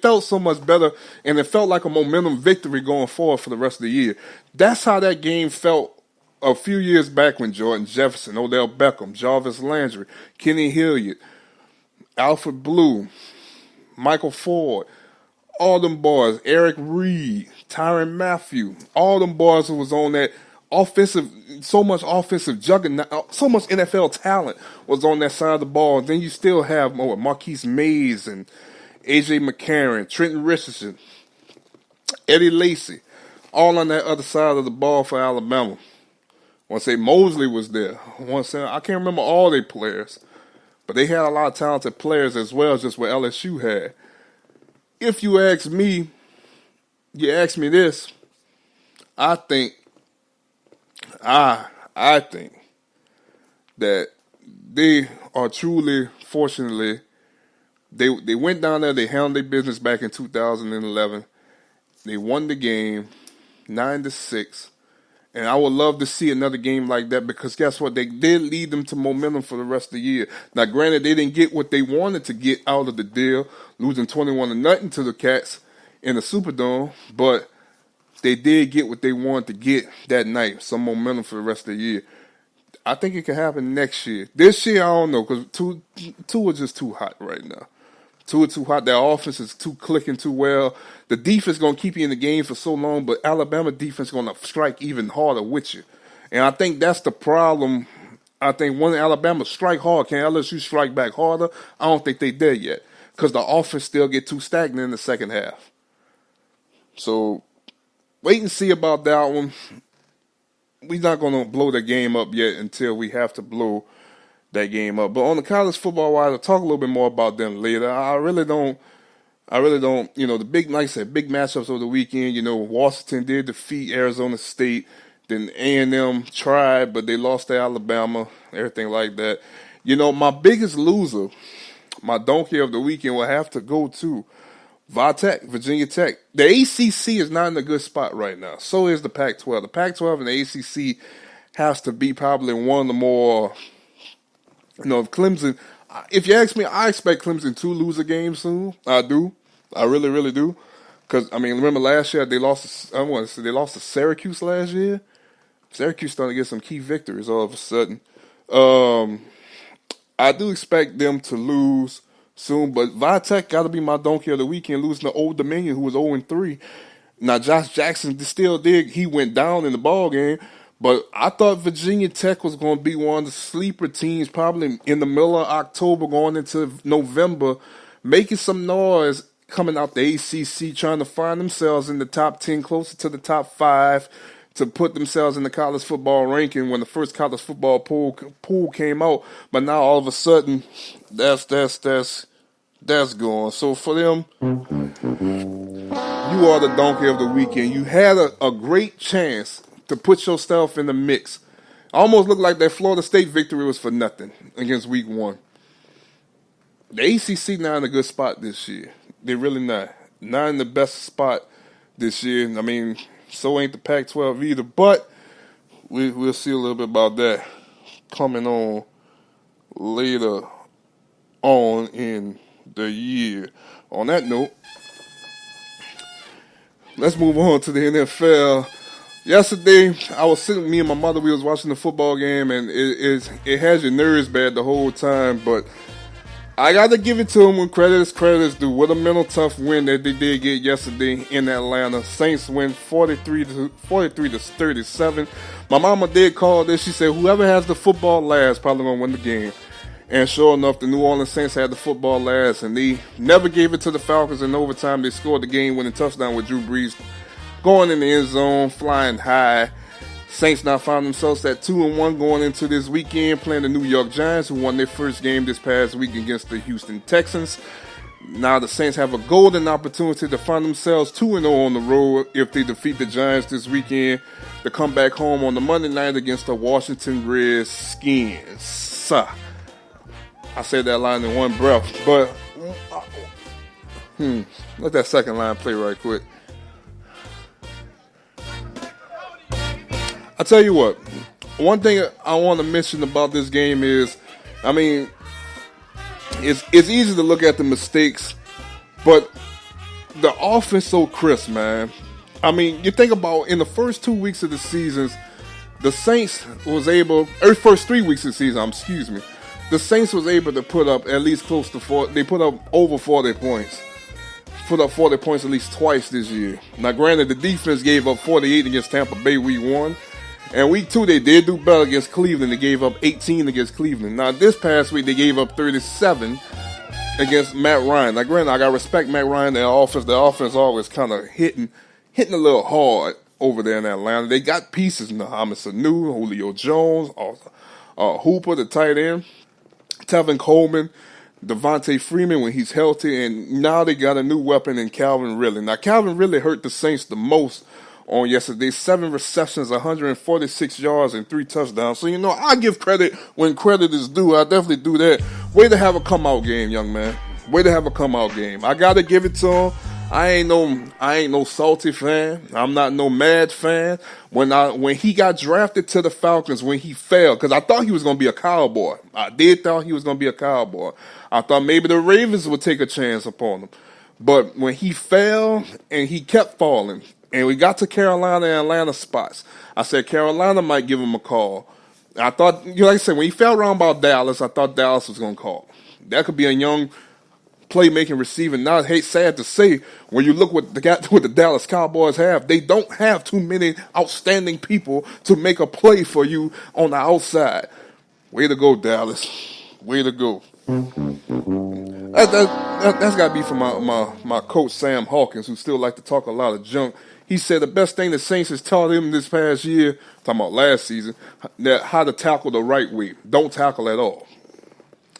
felt so much better, and it felt like a momentum victory going forward for the rest of the year. That's how that game felt a few years back when Jordan Jefferson, Odell Beckham, Jarvis Landry, Kenny Hilliard, Alfred Blue, Michael Ford, all them boys, Eric Reed, Tyrann Mathieu, all them boys who was on that offensive, so much offensive juggernaut, so much NFL talent was on that side of the ball. And then you still have Marquise Mays and A.J. McCarron, Trenton Richardson, Eddie Lacy, all on that other side of the ball for Alabama. I want to say Mosley was there. I can't remember all their players, but they had a lot of talented players as well, just what LSU had. If you ask me this, I think that they are truly, fortunately, they went down there, they handled their business back in 2011. They won the game 9-6. And I would love to see another game like that because guess what? They did lead them to momentum for the rest of the year. Now, granted, they didn't get what they wanted to get out of the deal, losing 21-0 to the Cats in the Superdome, but they did get what they wanted to get that night, some momentum for the rest of the year. I think it can happen next year. This year, I don't know because two are just too hot right now. Two are too hot. Their offense is clicking too well. The defense is going to keep you in the game for so long, but Alabama defense is going to strike even harder with you. And I think that's the problem. I think when Alabama strike hard, can LSU strike back harder? I don't think they there yet because the offense still get too stagnant in the second half. So wait and see about that one. We're not going to blow the game up yet until we have to blow that game up. But on the college football wise, I'll talk a little bit more about them later. I really don't, the big, like I said, big matchups over the weekend. Washington did defeat Arizona State. Then A&M tried, but they lost to Alabama, everything like that. My biggest loser, my donkey of the weekend will have to go to Tech, Virginia Tech. The ACC is not in a good spot right now. So is the Pac-12. The Pac-12 and the ACC has to be probably one of the more, if Clemson, if you ask me, I expect Clemson to lose a game soon. I do. I really, really do. Because, remember last year they lost to Syracuse last year. Syracuse starting to get some key victories all of a sudden. I do expect them to lose soon, but Tech got to be my donkey of the weekend, losing to Old Dominion, who was 0-3. Now, Josh Jackson still did. He went down in the ball game. But I thought Virginia Tech was going to be one of the sleeper teams probably in the middle of October going into November, making some noise coming out the ACC, trying to find themselves in the top 10, closer to the top 5, to put themselves in the college football ranking when the first college football pool came out. But now all of a sudden, that's gone. So for them, you are the donkey of the weekend. You had a great chance to put yourself in the mix. Almost looked like that Florida State victory was for nothing against week 1. The ACC not in a good spot this year. They're really not. Not in the best spot this year. So ain't the Pac-12 either. But we'll see a little bit about that coming on later on in the year. On that note, let's move on to the NFL. Yesterday, I was sitting, me and my mother, we was watching the football game, and it has your nerves bad the whole time, but I got to give it to them when credit is due. What a mental tough win that they did get yesterday in Atlanta. Saints win 43 to 37. My mama did call this. She said, whoever has the football last probably going to win the game. And sure enough, the New Orleans Saints had the football last, and they never gave it to the Falcons in overtime. They scored the game-winning touchdown with Drew Brees going in the end zone, flying high. Saints now found themselves at 2-1 going into this weekend, playing the New York Giants, who won their first game this past week against the Houston Texans. Now the Saints have a golden opportunity to find themselves 2-0 on the road if they defeat the Giants this weekend to come back home on the Monday night against the Washington Redskins. I said that line in one breath, but let that second line play right quick. I tell you what, one thing I want to mention about this game is, it's easy to look at the mistakes, but the offense so crisp, man. I mean, you think about in the first 2 weeks of the seasons, the Saints was able, or first 3 weeks of the season, excuse me, the Saints was able to put up at least close to 4. They put up over 40 points. Put up 40 points at least twice this year. Now, granted, the defense gave up 48 against Tampa Bay week 1. And week 2, they did do better against Cleveland. They gave up 18 against Cleveland. Now, this past week, they gave up 37 against Matt Ryan. Now, granted, I got to respect Matt Ryan, their offense. Their offense always kind of hitting a little hard over there in Atlanta. They got pieces. Mohamed Sanu, Julio Jones, Hooper, the tight end, Tevin Coleman, Devontae Freeman when he's healthy, and now they got a new weapon in Calvin Ridley. Now, Calvin Ridley hurt the Saints the most on yesterday. 7 receptions, 146 yards, and 3 touchdowns. So, I give credit when credit is due. I definitely do that. Way to have a come-out game, young man. Way to have a come-out game. I got to give it to him. I ain't no salty fan. I'm not no mad fan. When he got drafted to the Falcons, when he fell, because I thought he was going to be a Cowboy. I did thought he was going to be a Cowboy. I thought maybe the Ravens would take a chance upon him. But when he fell and he kept falling, and we got to Carolina and Atlanta spots, I said Carolina might give him a call. I thought, like I said, when he fell around about Dallas, I thought Dallas was going to call. That could be a young playmaking receiver. Now, sad to say, when you look what the Dallas Cowboys have, they don't have too many outstanding people to make a play for you on the outside. Way to go, Dallas. Way to go. That's got to be from my coach, Sam Hawkins, who still like to talk a lot of junk. He said the best thing the Saints has taught him this past year, talking about last season, that how to tackle the right way. Don't tackle at all.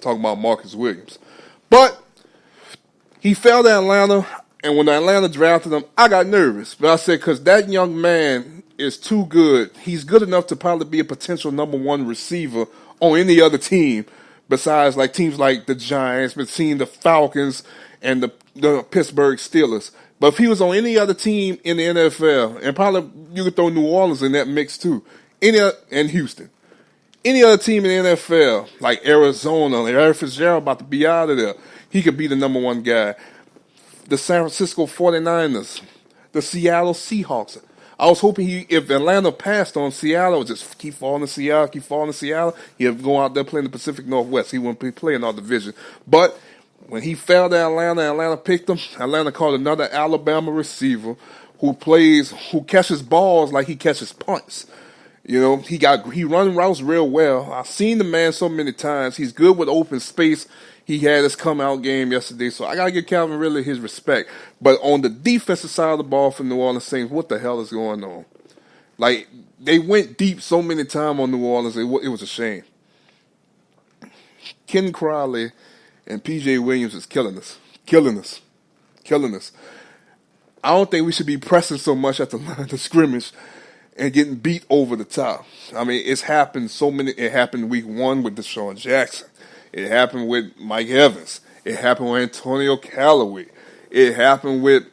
Talking about Marcus Williams. But he fell to Atlanta, and when Atlanta drafted him, I got nervous. But I said, because that young man is too good. He's good enough to probably be a potential number 1 receiver on any other team besides like teams like the Giants, between the Falcons and the Pittsburgh Steelers. But if he was on any other team in the NFL, and probably you could throw New Orleans in that mix too, and Houston. Any other team in the NFL, like Arizona, Eric Fitzgerald about to be out of there, he could be the number 1 guy. The San Francisco 49ers, the Seattle Seahawks. I was hoping if Atlanta passed on Seattle, would just keep falling to Seattle, he'd go out there playing the Pacific Northwest. He wouldn't be playing our division. But when he fell to Atlanta picked him. Atlanta called another Alabama receiver who catches balls like he catches punts. He run routes real well. I've seen the man so many times. He's good with open space. He had his come-out game yesterday, so I got to give Calvin Ridley his respect. But on the defensive side of the ball for New Orleans Saints, what the hell is going on? Like, they went deep so many times on New Orleans, it was a shame. Ken Crowley and P.J. Williams is killing us. I don't think we should be pressing so much at the line of scrimmage and getting beat over the top. I mean, it's happened It happened week 1 with Deshaun Jackson. It happened with Mike Evans. It happened with Antonio Callaway. It happened with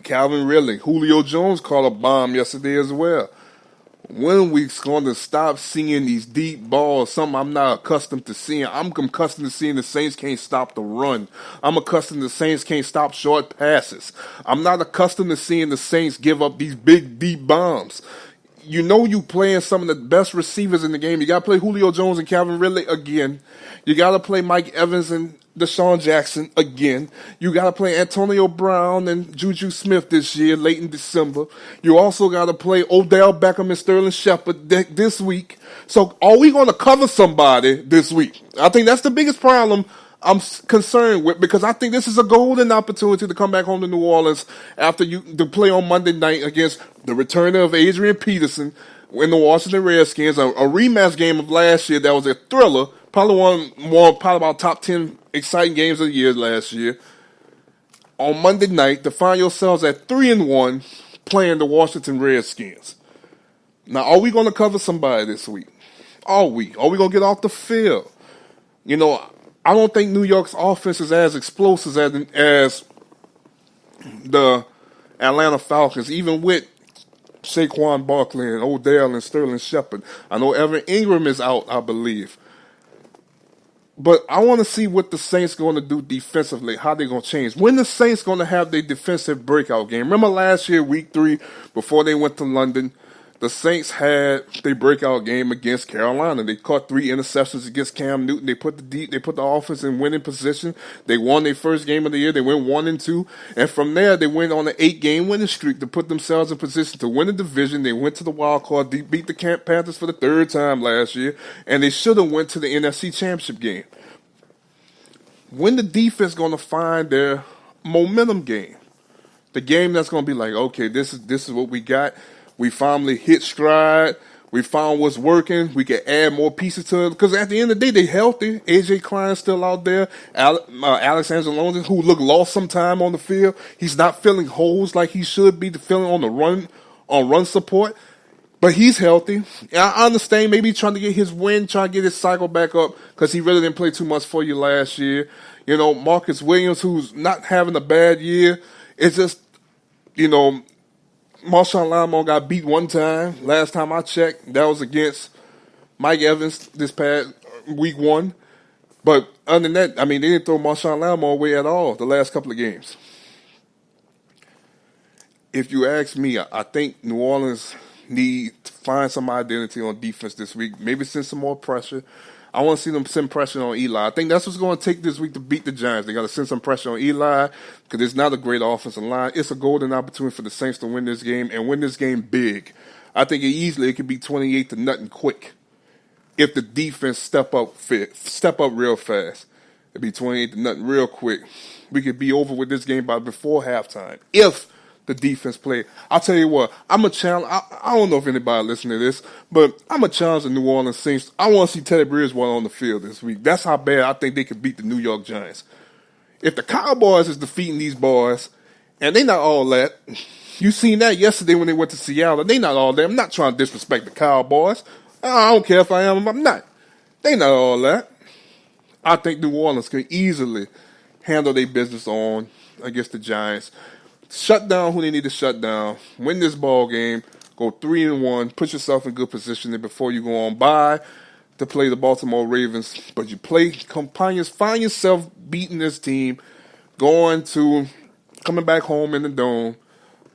Calvin Ridley. Julio Jones caught a bomb yesterday as well. When we going to stop seeing these deep balls, something I'm not accustomed to seeing. I'm accustomed to seeing the Saints can't stop the run. I'm accustomed to the Saints can't stop short passes. I'm not accustomed to seeing the Saints give up these big, deep bombs. You playing some of the best receivers in the game. You got to play Julio Jones and Calvin Ridley again. You got to play Mike Evans and Deshaun Jackson again. You got to play Antonio Brown and Juju Smith this year, late in December. You also got to play Odell Beckham and Sterling Shepard this week. So are we going to cover somebody this week? I think that's the biggest problem I'm concerned with, because I think this is a golden opportunity to come back home to New Orleans after to play on Monday night against the return of Adrian Peterson in the Washington Redskins, a rematch game of last year that was a thriller, probably about top 10 exciting games of the year last year. On Monday night, to find yourselves at 3-1 playing the Washington Redskins. Now, are we going to cover somebody this week? Are we? Are we going to get off the field? I don't think New York's offense is as explosive as the Atlanta Falcons, even with Saquon Barkley and Odell and Sterling Shepard. I know Evan Ingram is out, I believe. But I want to see what the Saints going to do defensively, how they're going to change. When the Saints going to have their defensive breakout game? Remember last year, week 3, before they went to London, the Saints had their breakout game against Carolina. They caught 3 interceptions against Cam Newton. They put the offense in winning position. They won their first game of the year. They went 1-2, and from there they went on an 8-game winning streak to put themselves in position to win the division. They went to the wild card, beat the Panthers for the 3rd time last year, and they should have went to the NFC Championship game. When the defense going to find their momentum game, the game that's going to be like, okay, this is what we got. We finally hit stride. We found what's working. We can add more pieces to it. Because at the end of the day, they healthy. AJ Klein's still out there. Alex Anzalone, who looked lost sometime on the field. He's not filling holes like he should be filling on the run support. But he's healthy. I understand maybe trying to get his win, trying to get his cycle back up because he really didn't play too much for you last year. You know, Marcus Williams, who's not having a bad year. It's just, you know, Marshawn Lattimore got beat one time. Last time I checked, that was against Mike Evans this past week 1. But other than that, I mean, they didn't throw Marshawn Lattimore away at all the last couple of games. If you ask me, I think New Orleans need to find some identity on defense this week. Maybe send some more pressure. I want to see them send pressure on Eli. I think that's what's going to take this week to beat the Giants. They got to send some pressure on Eli because it's not a great offensive line. It's a golden opportunity for the Saints to win this game and win this game big. I think it could be 28-0 quick if the defense step up real fast. It'd be 28-0 real quick. We could be over with this game by before halftime if the defense play. I'll tell you what, I'm a challenge. I don't know if anybody listening to this, but I'm a challenge the New Orleans Saints. I want to see Teddy Bridgewater on the field this week. That's how bad I think they could beat the New York Giants. If the Cowboys is defeating these boys, and they not all that, you seen that yesterday when they went to Seattle. They not all that. I'm not trying to disrespect the Cowboys. I don't care if I am. I'm not. They not all that. I think New Orleans can easily handle their business on against the Giants. Shut down who they need to shut down. Win this ball game. Go 3-1. Put yourself in good position before you go on by to play the Baltimore Ravens. But you find yourself beating this team, coming back home in the Dome,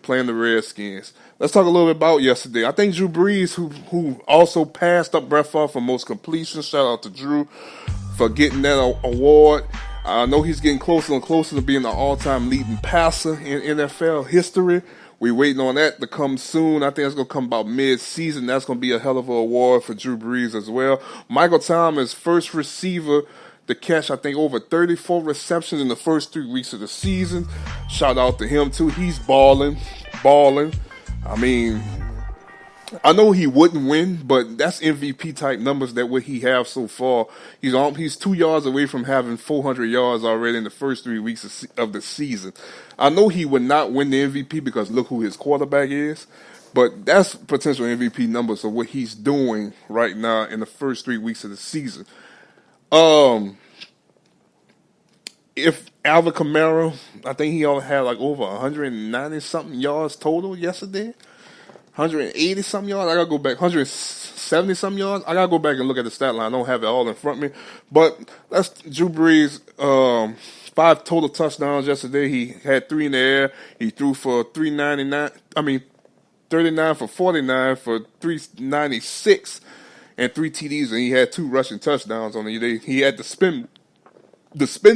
playing the Redskins. Let's talk a little bit about yesterday. I think Drew Brees, who also passed up Brett Favre for most completions. Shout out to Drew for getting that award. I know he's getting closer and closer to being the all-time leading passer in NFL history. We're waiting on that to come soon. I think it's going to come about mid-season. That's going to be a hell of an award for Drew Brees as well. Michael Thomas, first receiver to catch, I think, over 34 receptions in the first 3 weeks of the season. Shout out to him, too. He's balling. I mean, I know he wouldn't win, but that's MVP type numbers that what he have so far. He's 2 yards away from having 400 yards already in the first 3 weeks of the season. I know he would not win the MVP because look who his quarterback is, but that's potential MVP numbers of what he's doing right now in the first 3 weeks of the season. If Alvin Kamara, I think he only had like over 190 something yards total yesterday. 180 something yards. I gotta go back. 170 something yards. I gotta go back and look at the stat line. I don't have it all in front of me. But that's Drew Brees. 5 total touchdowns yesterday. He had 3 in the air. He threw for 39 for 49 for 396 and 3 TDs, and he had 2 rushing touchdowns on the day. He had the spin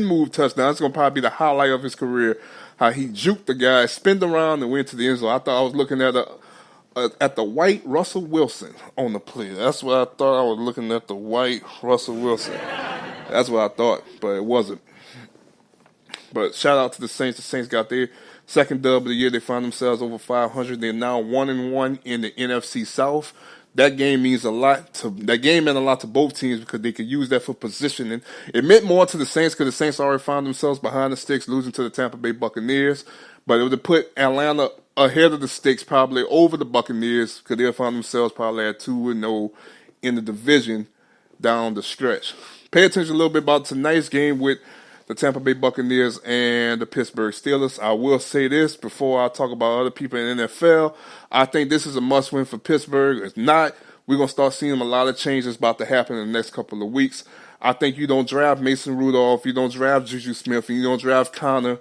move touchdown. That's gonna probably be the highlight of his career. How he juked the guy, spinned around, and went to the end zone. I thought I was looking at the white Russell Wilson on the play. That's what I thought. I was looking at the white Russell Wilson. That's what I thought, but it wasn't. But shout out to the Saints. The Saints got their second dub of the year. They found themselves over 500. They're now 1-1 in the NFC South. That game means a lot to both teams because they could use that for positioning. It meant more to the Saints because the Saints already found themselves behind the sticks, losing to the Tampa Bay Buccaneers. But it would have put Atlanta ahead of the sticks, probably over the Buccaneers, because they found themselves probably at 2-0 in the division down the stretch. Pay attention a little bit about tonight's game with the Tampa Bay Buccaneers and the Pittsburgh Steelers. I will say this before I talk about other people in the NFL. I think this is a must-win for Pittsburgh. If not, we're going to start seeing a lot of changes about to happen in the next couple of weeks. I think you don't draft Mason Rudolph, you don't draft Juju Smith, and you don't draft Connor